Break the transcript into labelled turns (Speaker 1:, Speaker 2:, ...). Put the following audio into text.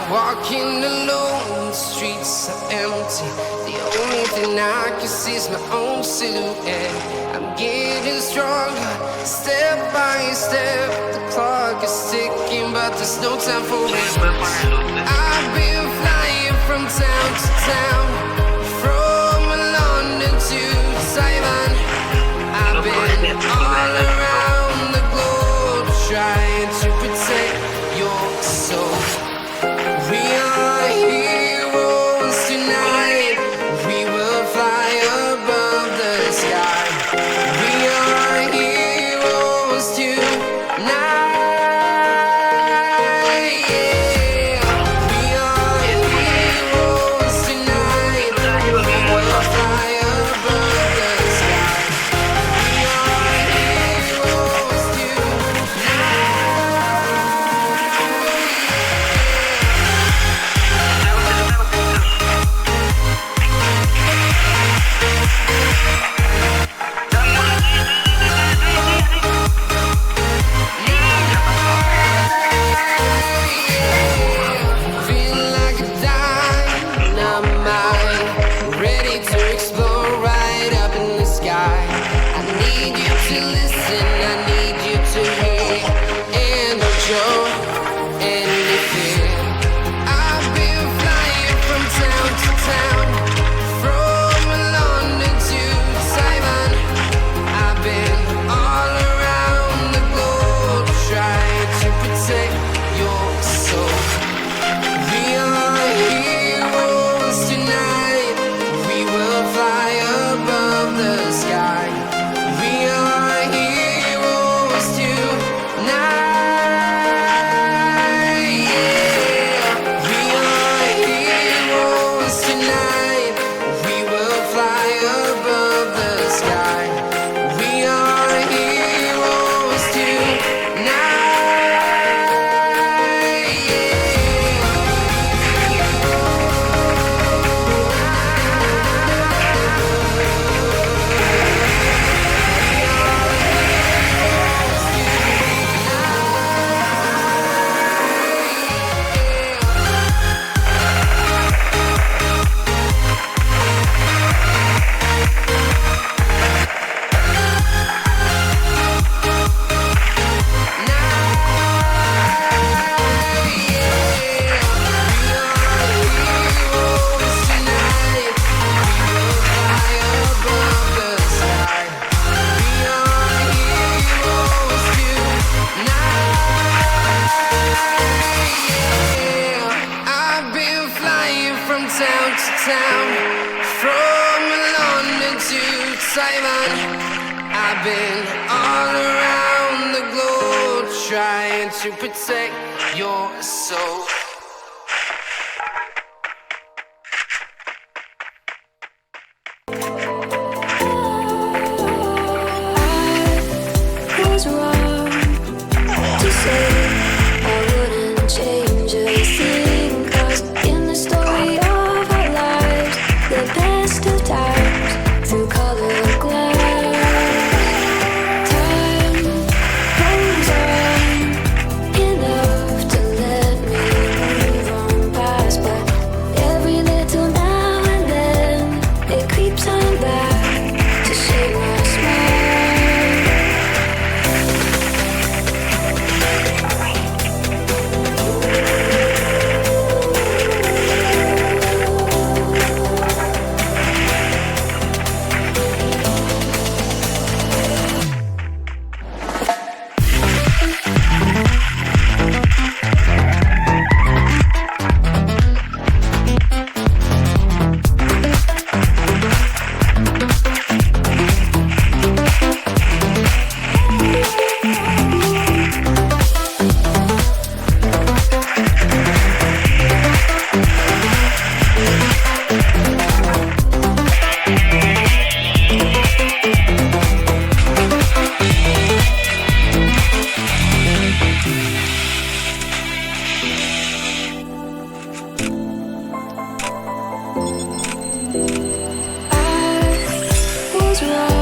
Speaker 1: Walking alone, the streets are empty. The only thing I can see is my own silhouette. I'm getting stronger, step by step. The clock is ticking, but there's no time for rest. I've been flying from town to town, from London to Taiwan. I've been all around the globe, trying to protect your soul. We are heroes tonight. We will fly above the sky. We are heroes tonight. Yeah. We are heroes tonight. We will fly above the sky. We are heroes tonight. Feel like a dynamite, ready to explode right up in the sky. I need you to listen, I need you to hear, and don't show any fear. I've been flying from town to town, from London to Taiwan. I've been all around the globe, trying to protect your soul. We are heroes tonight. We will fly above the sky. We are heroes tonight. Yeah. We are heroes tonight. We will fly above the sky. We are heroes tonight. I've been flying from town to town, from London to Taiwan. I've been all around the globe, trying to protect your soul.
Speaker 2: I was wrong to say I wouldn't change a thing, 'cause in the story of our lives, the best of times through colored glass, time goes on enough to let me move on past, but every little now and then it creeps on back to shake my smile. I was wrong.